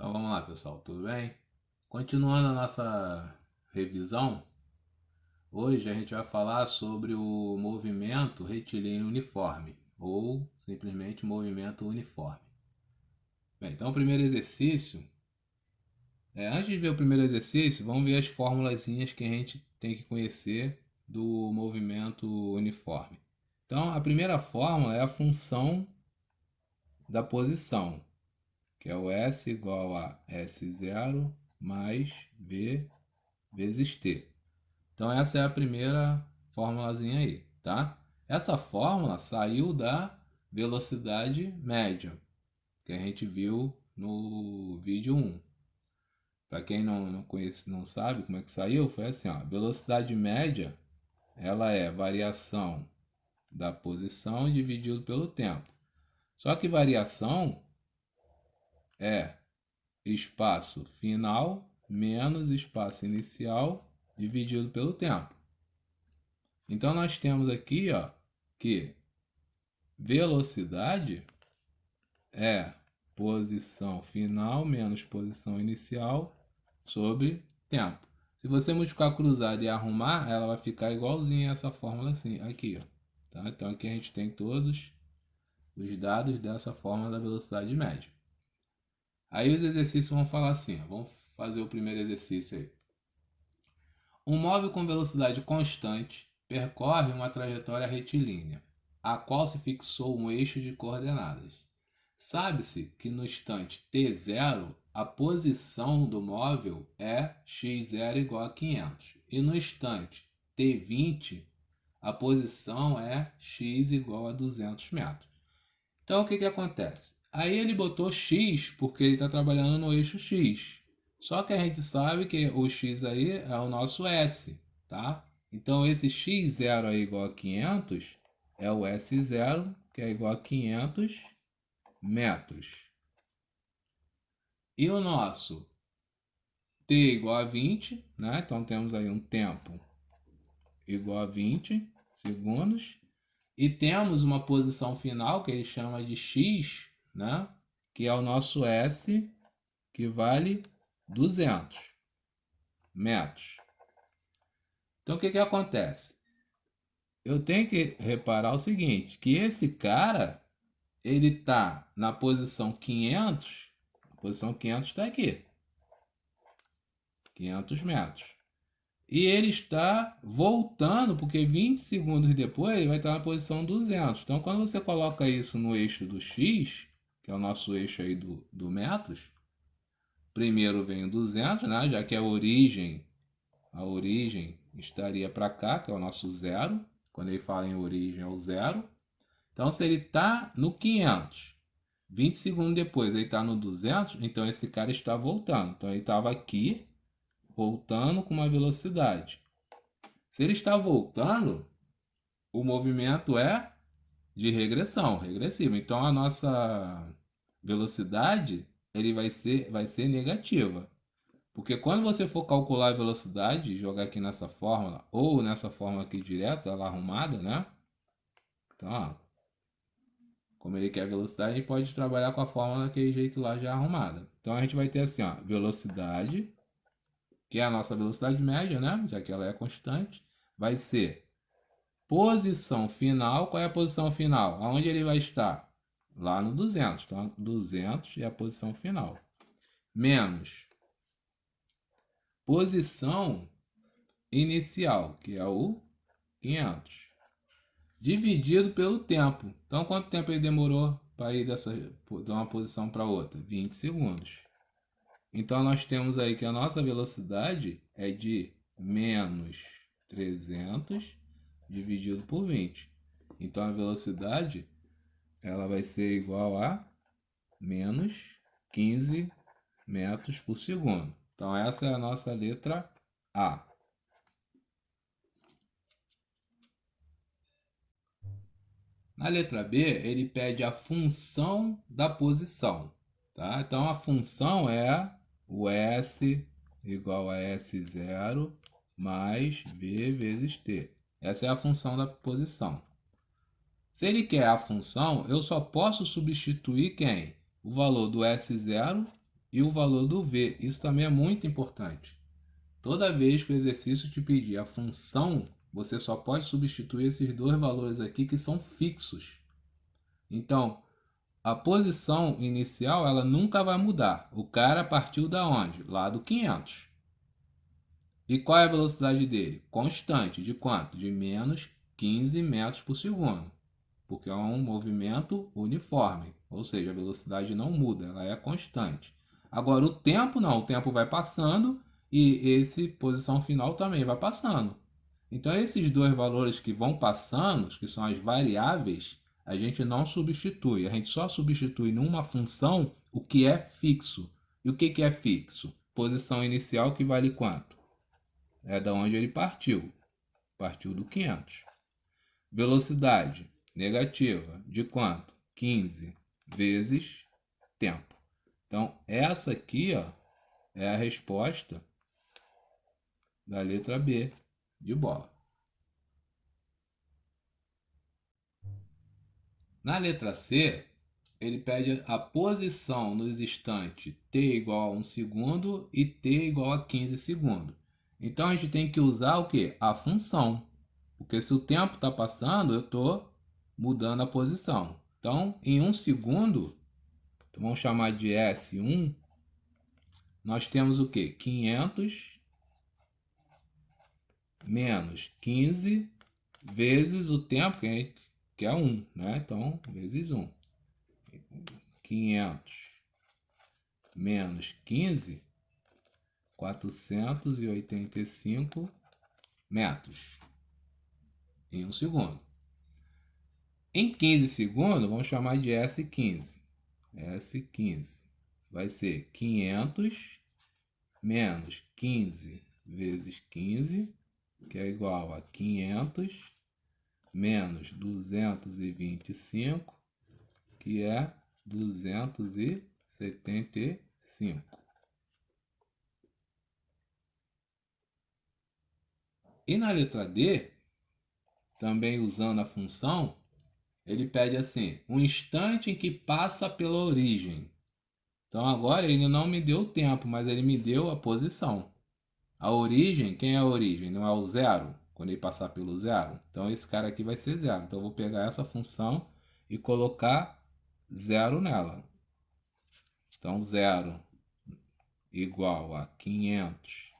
Então vamos lá, pessoal, tudo bem? Continuando a nossa revisão, hoje a gente vai falar sobre o movimento retilíneo uniforme, ou simplesmente movimento uniforme. Bem, então o primeiro exercício, antes de ver o primeiro exercício, vamos ver as formulazinhas que a gente tem que conhecer do movimento uniforme. Então a primeira fórmula é a função da posição, que é o S igual a S0 mais V vezes T. Então essa é a primeira formulazinha aí, tá? Essa fórmula saiu da velocidade média, que a gente viu no vídeo 1. Para quem não conhece, não sabe como é que saiu, foi assim, ó, velocidade média, ela é variação da posição dividido pelo tempo. Só que variação é espaço final menos espaço inicial dividido pelo tempo. Então nós temos aqui, ó, que velocidade é posição final menos posição inicial sobre tempo. Se você multiplicar cruzado e arrumar, ela vai ficar igualzinha a essa fórmula assim, aqui, ó. Tá? Então aqui a gente tem todos os dados dessa fórmula da velocidade média. Aí os exercícios vão falar assim, ó, vamos fazer o primeiro exercício aí. Um móvel com velocidade constante percorre uma trajetória retilínea, a qual se fixou um eixo de coordenadas. Sabe-se que no instante t0, a posição do móvel é x0 igual a 500, e no instante t20, a posição é x igual a 200 metros. Então o que acontece? Aí ele botou x porque ele está trabalhando no eixo x. Só que a gente sabe que o x aí é o nosso S, tá? Então esse x0 aí igual a 500 é o S0, que é igual a 500 metros. E o nosso t igual a 20, né? Então temos aí um tempo igual a 20 segundos. E temos uma posição final que ele chama de x, né? Que é o nosso S, que vale 200 metros. Então o que acontece? Eu tenho que reparar o seguinte, que esse cara, ele está na posição 500, a posição 500 está aqui, 500 metros. E ele está voltando, porque 20 segundos depois ele vai estar na posição 200. Então, quando você coloca isso no eixo do x, que é o nosso eixo aí do metros, primeiro vem o 200, né? Já que a origem estaria para cá, que é o nosso zero. Quando ele fala em origem é o zero. Então, se ele está no 500, 20 segundos depois ele está no 200, então esse cara está voltando. Então, ele estava aqui, voltando com uma velocidade. Se ele está voltando, o movimento é de regressão, regressivo. Então a nossa velocidade vai ser negativa. Porque quando você for calcular a velocidade, jogar aqui nessa fórmula, ou nessa fórmula aqui direto, ela arrumada, né? Então, ó, como ele quer a velocidade, a gente pode trabalhar com a fórmula daquele jeito lá já arrumada. Então a gente vai ter assim, ó, velocidade, que é a nossa velocidade média, né? Já que ela é constante, vai ser posição final. Qual é a posição final? Aonde ele vai estar? Lá no 200. Então, 200 é a posição final. Menos posição inicial, que é o 500. Dividido pelo tempo. Então, quanto tempo ele demorou para ir de uma posição para outra? 20 segundos. Então, nós temos aí que a nossa velocidade é de menos 300 dividido por 20. Então, a velocidade ela vai ser igual a menos 15 metros por segundo. Então, essa é a nossa letra A. Na letra B, ele pede a função da posição. Tá? Então, a função é o S igual a S0 mais V vezes T. Essa é a função da posição. Se ele quer a função, eu só posso substituir quem? O valor do S0 e o valor do v. Isso também é muito importante. Toda vez que o exercício te pedir a função, você só pode substituir esses dois valores aqui que são fixos. Então, a posição inicial ela nunca vai mudar. O cara partiu da onde? Lá do 500. E qual é a velocidade dele? Constante. De quanto? De menos 15 metros por segundo. Porque é um movimento uniforme. Ou seja, a velocidade não muda, ela é constante. Agora, o tempo não. O tempo vai passando e esse posição final também vai passando. Então, esses dois valores que vão passando, que são as variáveis, a gente não substitui. A gente só substitui numa função o que é fixo. E o que é fixo? Posição inicial que vale quanto? É da onde ele partiu. Partiu do 500. Velocidade negativa de quanto? 15 vezes tempo. Então, essa aqui ó, é a resposta da letra B de bola. Na letra C, ele pede a posição nos instantes t igual a 1 segundo e t igual a 15 segundos. Então, a gente tem que usar o quê? A função. Porque se o tempo está passando, eu estou mudando a posição. Então, em 1 segundo, então vamos chamar de S1, nós temos o quê? 500 menos 15 vezes o tempo, que é 1, né? Então, vezes 1. 500 menos 15, 485 metros em 1 segundo. Em 15 segundos, vamos chamar de S15. S15 vai ser 500 menos 15 vezes 15, que é igual a 500 menos 225, que é 275. E na letra D, também usando a função, ele pede assim, um instante em que passa pela origem. Então agora ele não me deu o tempo, mas ele me deu a posição. A origem, quem é a origem? Não é o zero? Quando ele passar pelo zero? Então esse cara aqui vai ser zero. Então eu vou pegar essa função e colocar zero nela. Então zero igual a 500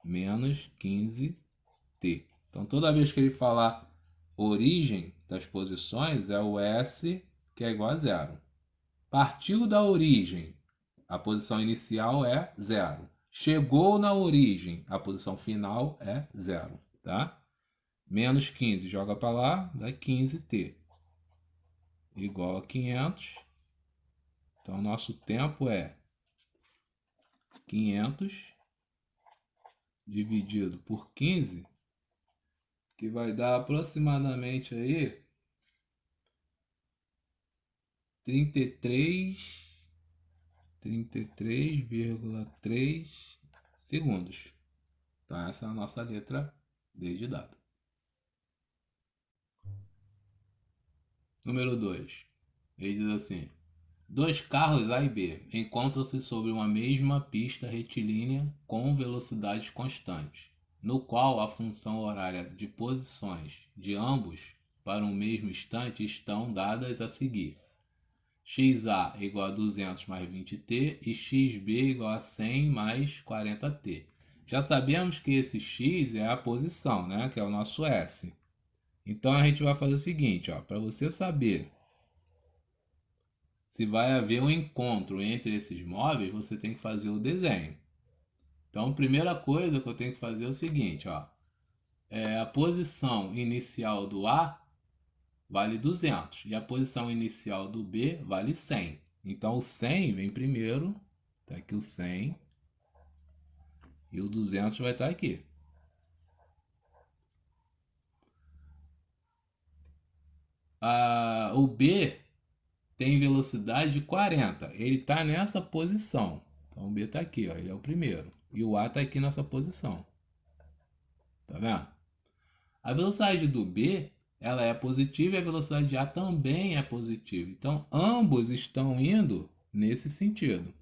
menos 15t. Então toda vez que ele falar origem das posições, é o S que é igual a zero. Partiu da origem, a posição inicial é zero. Chegou na origem, a posição final é zero, tá? Menos 15, joga para lá, dá 15t. Igual a 500. Então, nosso tempo é 500 dividido por 15, que vai dar aproximadamente aí 33,3 segundos. Então essa é a nossa letra D de dado. Número 2. Ele diz assim: dois carros A e B encontram-se sobre uma mesma pista retilínea com velocidades constantes, no qual a função horária de posições de ambos para um mesmo instante estão dadas a seguir. XA igual a 200 mais 20t e XB igual a 100 mais 40t. Já sabemos que esse x é a posição, né? Que é o nosso S. Então a gente vai fazer o seguinte, para você saber se vai haver um encontro entre esses móveis, você tem que fazer o desenho. Então a primeira coisa que eu tenho que fazer é o seguinte, a posição inicial do A vale 200 e a posição inicial do B vale 100. Então o 100 vem primeiro, tá aqui o 100, e o 200 vai estar aqui. O B tem velocidade de 40, ele está nessa posição. Então o B está aqui, ele é o primeiro. E o A está aqui nessa posição. Tá vendo? A velocidade do B ela é positiva e a velocidade de A também é positiva. Então ambos estão indo nesse sentido.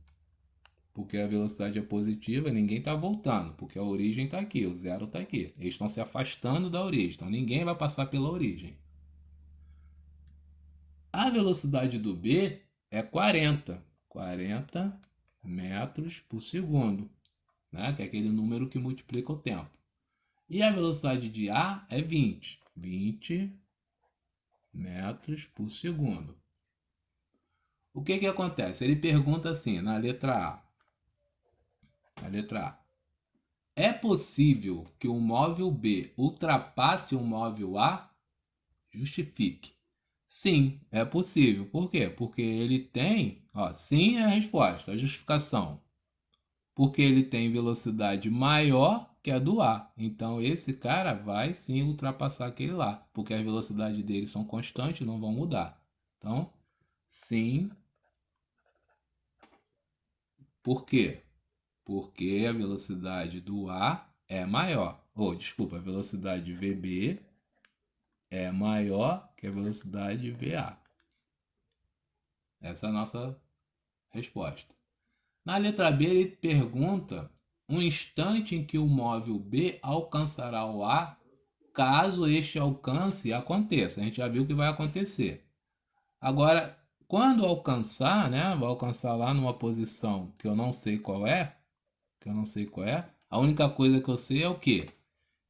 porque a velocidade é positiva, ninguém está voltando, porque a origem está aqui, o zero está aqui. Eles estão se afastando da origem, então ninguém vai passar pela origem. A velocidade do B é 40 metros por segundo, né? Que é aquele número que multiplica o tempo. E a velocidade de A é 20 metros por segundo. O que que acontece? Ele pergunta assim, na letra A. É possível que o móvel B ultrapasse o móvel A? Justifique. Sim, é possível. Por quê? Porque ele tem, ó, sim é a resposta, a justificação. Porque ele tem velocidade maior que a do A. Então esse cara vai sim ultrapassar aquele lá, porque as velocidades deles são constantes, não vão mudar. Então, sim. Por quê? Porque a velocidade do A é maior. Desculpa, a velocidade VB é maior que a velocidade VA. Essa é a nossa resposta. Na letra B, ele pergunta um instante em que o móvel B alcançará o A, caso este alcance aconteça. A gente já viu que vai acontecer. Agora, quando alcançar, né, vai alcançar lá numa posição que eu não sei qual é, a única coisa que eu sei é o quê?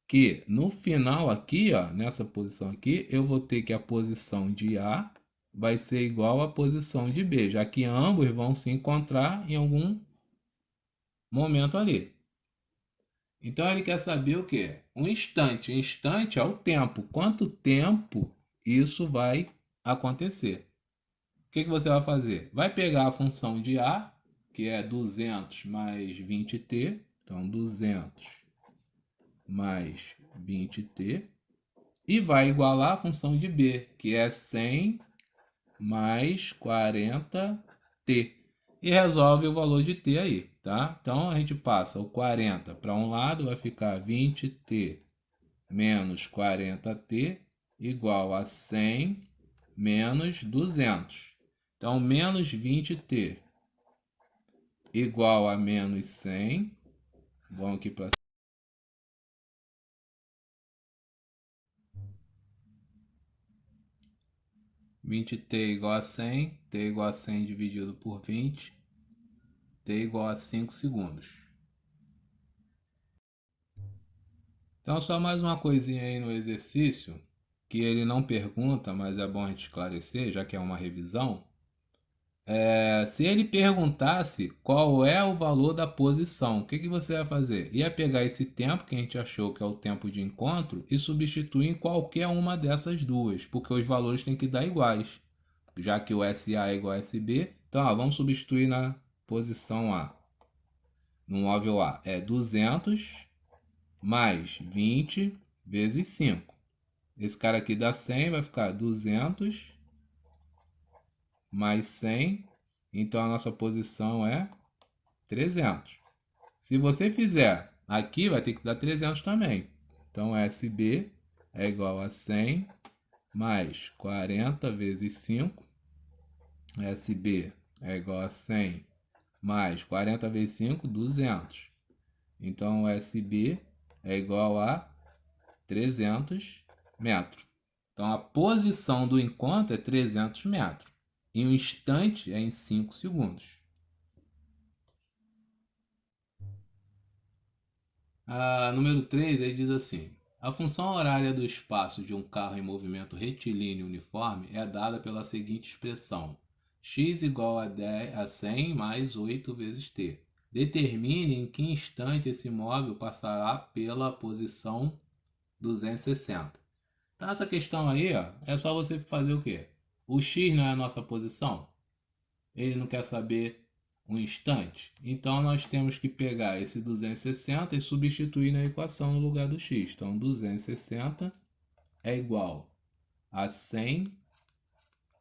Que no final aqui, ó, nessa posição aqui, eu vou ter que a posição de A vai ser igual à posição de B, já que ambos vão se encontrar em algum momento ali. Então ele quer saber o quê? Um instante. Instante é o tempo. Quanto tempo isso vai acontecer? O que que você vai fazer? Vai pegar a função de A, que é 200 mais 20t. Então, 200 mais 20t. E vai igualar a função de B, que é 100 mais 40t. E resolve o valor de t aí, tá? Então, a gente passa o 40 para um lado, vai ficar 20t menos 40t igual a 100 menos 200. Então, menos 20t igual a menos 100. Vamos aqui para 20t igual a 100, t igual a 100 dividido por 20, t igual a 5 segundos. Então, só mais uma coisinha aí no exercício, que ele não pergunta, mas é bom a gente esclarecer, já que é uma revisão. Se ele perguntasse qual é o valor da posição, o que que você vai fazer? Ia pegar esse tempo que a gente achou que é o tempo de encontro e substituir em qualquer uma dessas duas, porque os valores têm que dar iguais, já que o SA é igual a SB. Então, vamos substituir na posição A. No móvel A é 200 mais 20 vezes 5. Esse cara aqui dá 100, vai ficar 200 mais 100. Então, a nossa posição é 300. Se você fizer aqui, vai ter que dar 300 também. Então, SB é igual a 100 mais 40 vezes 5. SB é igual a 100 mais 40 vezes 5, 200. Então, SB é igual a 300 metros. Então, a posição do encontro é 300 metros. E o instante é em 5 segundos. A número 3, ele diz assim: a função horária do espaço de um carro em movimento retilíneo uniforme é dada pela seguinte expressão: x igual a 100 mais 8 vezes t. Determine em que instante esse móvel passará pela posição 260. Então, essa questão aí, ó, é só você fazer o quê? O x não é a nossa posição? Ele não quer saber um instante? Então, nós temos que pegar esse 260 e substituir na equação no lugar do x. Então, 260 é igual a 100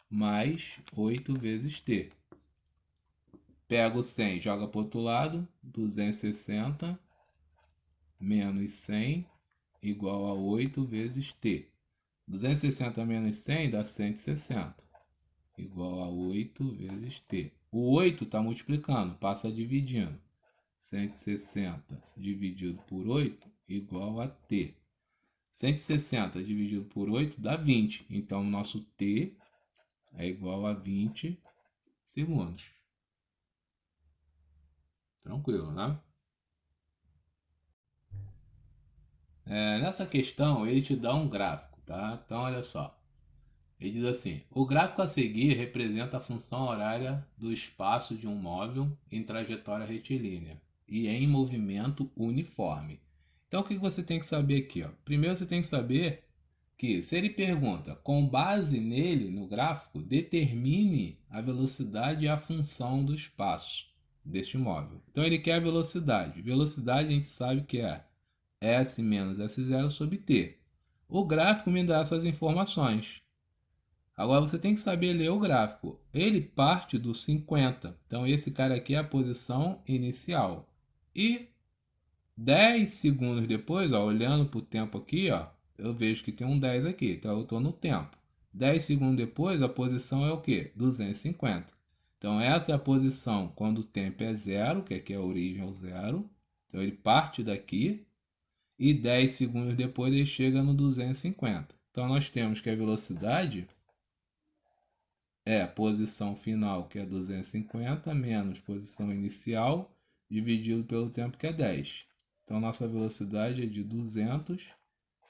mais 8 vezes t. Pega o 100, joga para o outro lado, 260 menos 100 igual a 8 vezes t. 260 menos 100 dá 160, igual a 8 vezes t. O 8 está multiplicando, passa dividindo. 160 dividido por 8 igual a T. 160 dividido por 8 dá 20. Então, o nosso T é igual a 20 segundos. Tranquilo, né? Nessa questão, ele te dá um gráfico, tá? Então, olha só. Ele diz assim: o gráfico a seguir representa a função horária do espaço de um móvel em trajetória retilínea e em movimento uniforme. Então, o que você tem que saber aqui? Ó? Primeiro, você tem que saber que, se ele pergunta, com base nele, no gráfico, determine a velocidade e a função do espaço deste móvel. Então, ele quer a velocidade. Velocidade a gente sabe que é S menos S0 sobre T. O gráfico me dá essas informações. Agora você tem que saber ler o gráfico. Ele parte do 50. Então esse cara aqui é a posição inicial. E 10 segundos depois, ó, olhando para o tempo aqui, ó, eu vejo que tem um 10 aqui. Então eu estou no tempo. 10 segundos depois, a posição é o quê? 250. Então essa é a posição quando o tempo é zero, que aqui é a origem ao zero. Então ele parte daqui. E 10 segundos depois ele chega no 250. Então nós temos que a velocidade é a posição final, que é 250, menos posição inicial, dividido pelo tempo, que é 10. Então, nossa velocidade é de 200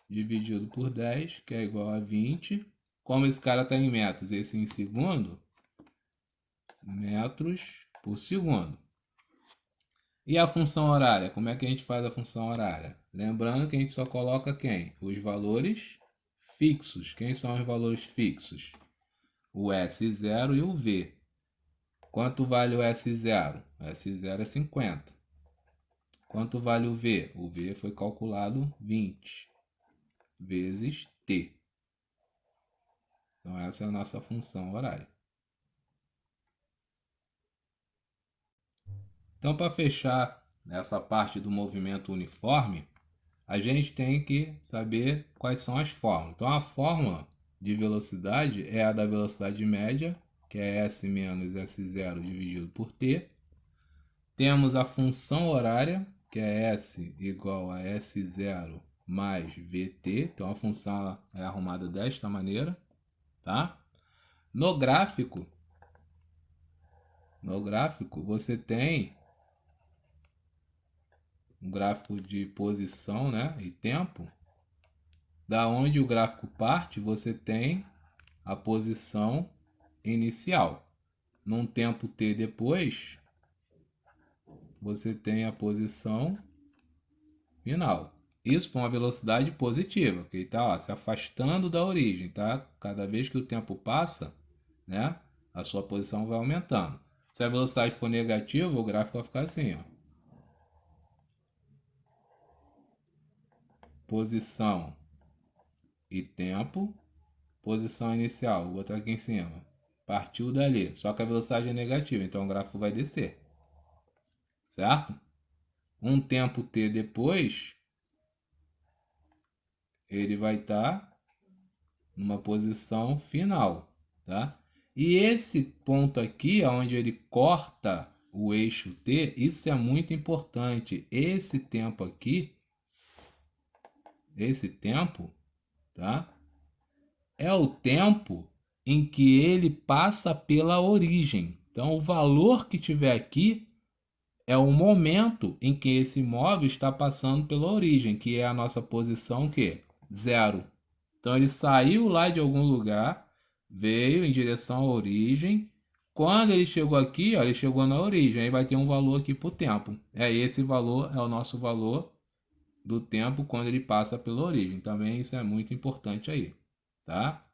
dividido por 10, que é igual a 20. Como esse cara está em metros e esse em segundo, metros por segundo. E a função horária? Como é que a gente faz a função horária? Lembrando que a gente só coloca quem? Os valores fixos. Quem são os valores fixos? O S0 e o V. Quanto vale o S0? O S0 é 50. Quanto vale o V? O V foi calculado 20 vezes T. Então essa é a nossa função horária. Então, para fechar essa parte do movimento uniforme, a gente tem que saber quais são as fórmulas. Então, a fórmula de velocidade é a da velocidade média, que é S menos S0 dividido por T. Temos a função horária, que é S igual a S0 mais VT. Então, a função é arrumada desta maneira, tá? No gráfico, você tem um gráfico de posição, né, e tempo. Da onde o gráfico parte, você tem a posição inicial. Num tempo t depois, você tem a posição final. Isso com uma velocidade positiva, que está se afastando da origem, tá? Cada vez que o tempo passa, né, a sua posição vai aumentando. Se a velocidade for negativa, o gráfico vai ficar assim, ó. Posição e tempo. Posição inicial, vou botar aqui em cima. Partiu dali, só que a velocidade é negativa, então o gráfico vai descer. Certo? Um tempo t depois, ele vai estar numa posição final, tá? E esse ponto aqui, onde ele corta o eixo t, isso é muito importante. Esse tempo aqui, tá? É o tempo em que ele passa pela origem. Então, o valor que tiver aqui é o momento em que esse móvel está passando pela origem, que é a nossa posição que? Zero. Então, ele saiu lá de algum lugar, veio em direção à origem. Quando ele chegou aqui, ó, ele chegou na origem, aí vai ter um valor aqui para o tempo. Esse valor é o nosso valor do tempo quando ele passa pela origem. Também isso é muito importante aí, tá?